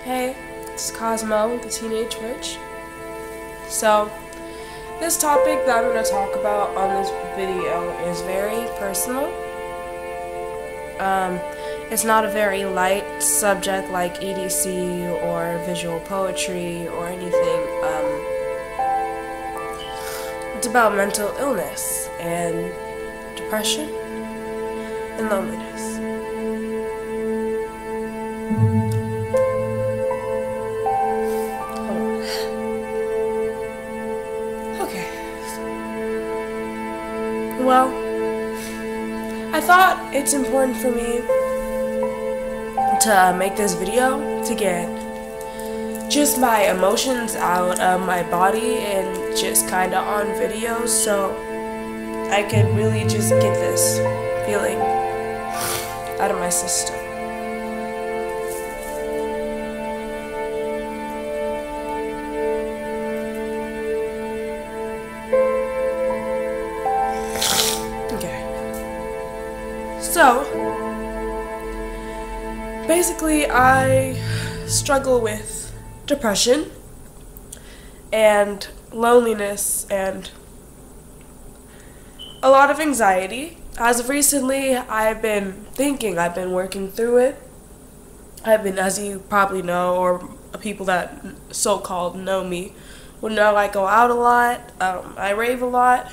Hey, it's Cosmo, the Teenage Witch. So, this topic that I'm going to talk about on this video is very personal. It's not a very light subject like EDC or visual poetry or anything. It's about mental illness and depression and loneliness. Well, I thought it's important for me to make this video to get just my emotions out of my body and just kind of on video so I could really just get this feeling out of my system. So, basically I struggle with depression and loneliness and a lot of anxiety. As of recently, I've been working through it. As you probably know, or people that so-called know me will know, I go out a lot, I rave a lot.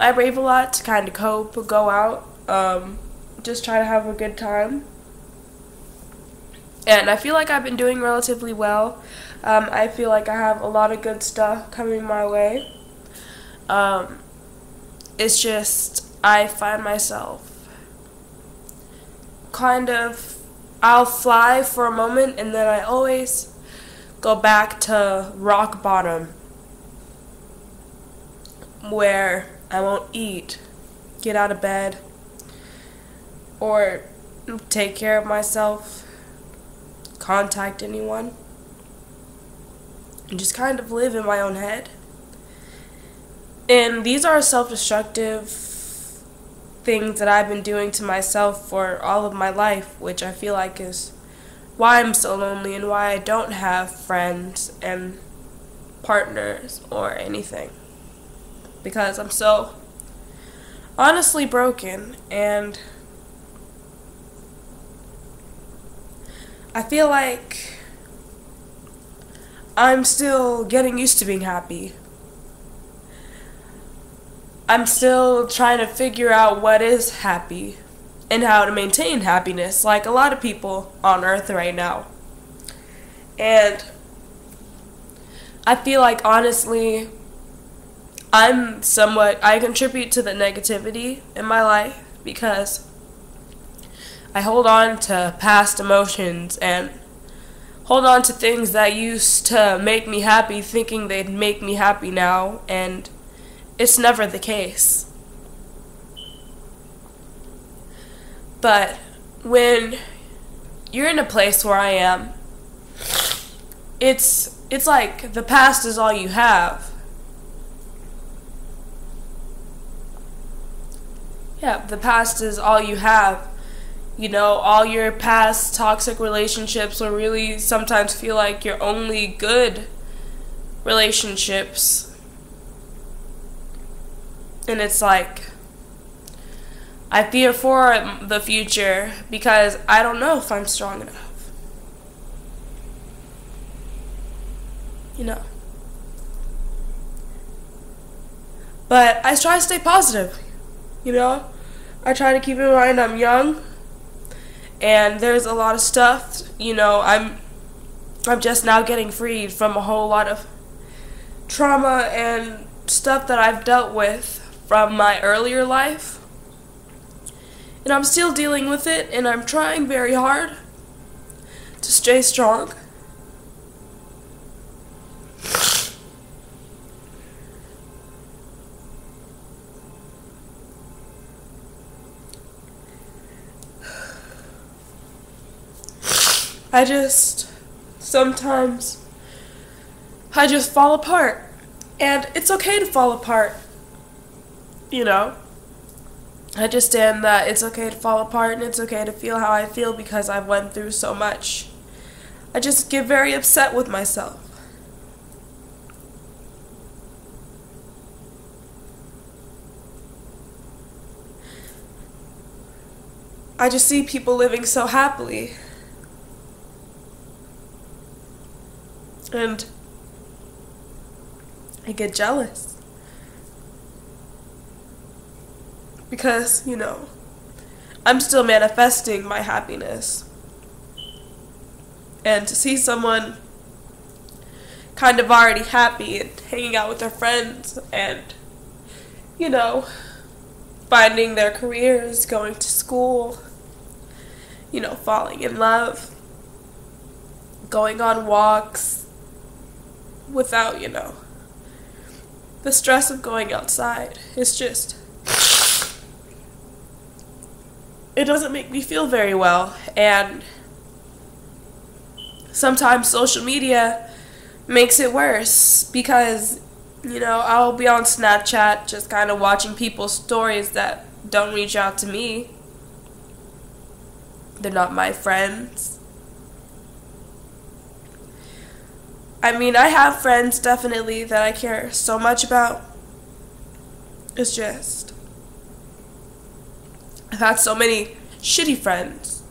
I rave a lot to kind of cope, go out, just try to have a good time. And I feel like I've been doing relatively well. I feel like I have a lot of good stuff coming my way. It's just, I find myself I'll fly for a moment and then I always go back to rock bottom, where I won't eat, get out of bed, or take care of myself, contact anyone, and just kind of live in my own head. And these are self-destructive things that I've been doing to myself for all of my life, which I feel like is why I'm so lonely and why I don't have friends and partners or anything. Because I'm so honestly broken, and I feel like I'm still getting used to being happy. I'm still trying to figure out what is happy and how to maintain happiness, like a lot of people on earth right now. And I feel like honestly I contribute to the negativity in my life because I hold on to past emotions and hold on to things that used to make me happy, thinking they'd make me happy now, and it's never the case. But when you're in a place where I am, it's like the past is all you have. Yeah, the past is all you have. You know, all your past toxic relationships will really sometimes feel like your only good relationships. And it's like, I fear for the future because I don't know if I'm strong enough. You know. But I try to stay positive, you know. I try to keep in mind I'm young, and there's a lot of stuff, you know, I'm just now getting freed from a whole lot of trauma and stuff that I've dealt with from my earlier life. And I'm still dealing with it, and I'm trying very hard to stay strong. Sometimes I just fall apart. And it's okay to fall apart, you know. I just stand that it's okay to fall apart and it's okay to feel how I feel because I've went through so much. I just get very upset with myself. I just see people living so happily. And I get jealous. Because, I'm still manifesting my happiness. And to see someone kind of already happy and hanging out with their friends and, finding their careers, going to school, falling in love, going on walks without, the stress of going outside. It's just, it doesn't make me feel very well. And sometimes social media makes it worse because, I'll be on Snapchat just kind of watching people's stories that don't reach out to me. They're not my friends. I mean, I have friends definitely that I care so much about. It's just, I've had so many shitty friends.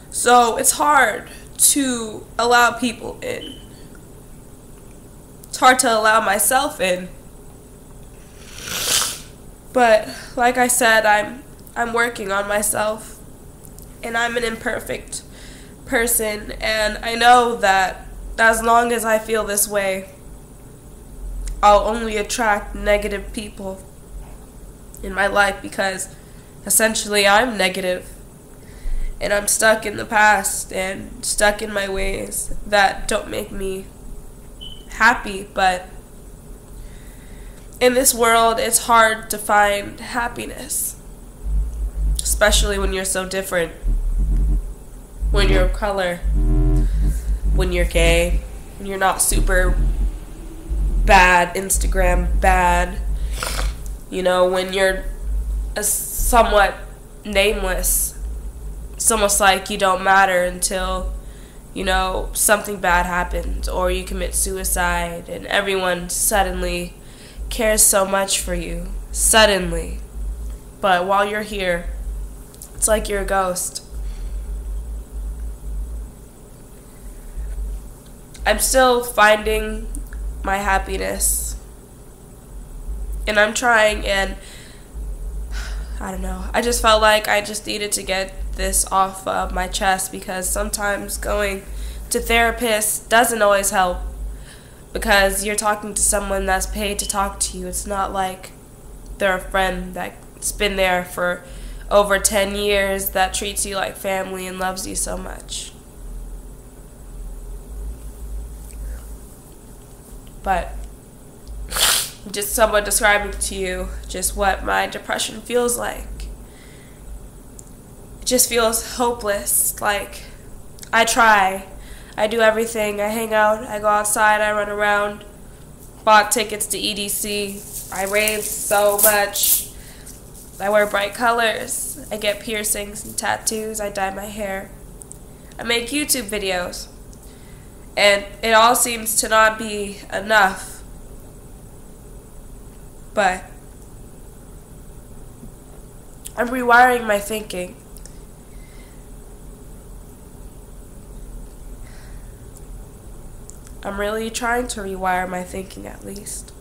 So it's hard to allow people in. It's hard to allow myself in. But like I said, I'm working on myself. And I'm an imperfect person. And I know that as long as I feel this way, I'll only attract negative people in my life because essentially I'm negative. And I'm stuck in the past and stuck in my ways that don't make me happy. But in this world, it's hard to find happiness, especially when you're so different, when you're of color, when you're gay, when you're not super bad, Instagram bad, when you're somewhat nameless. It's almost like you don't matter until, something bad happens or you commit suicide and everyone suddenly cares so much for you. Suddenly. But while you're here, it's like you're a ghost. I'm still finding my happiness. And I'm trying, and I don't know. I just felt like I just needed to get this off of my chest because sometimes going to therapists doesn't always help because you're talking to someone that's paid to talk to you. It's not like they're a friend that's been there for over 10 years that treats you like family and loves you so much. But just someone describing to you just what my depression feels like. It just feels hopeless. Like, I try. I do everything. I hang out. I go outside. I run around. Bought tickets to EDC. I rave so much. I wear bright colors. I get piercings and tattoos. I dye my hair. I make YouTube videos. And it all seems to not be enough. But I'm rewiring my thinking. I'm really trying to rewire my thinking, at least.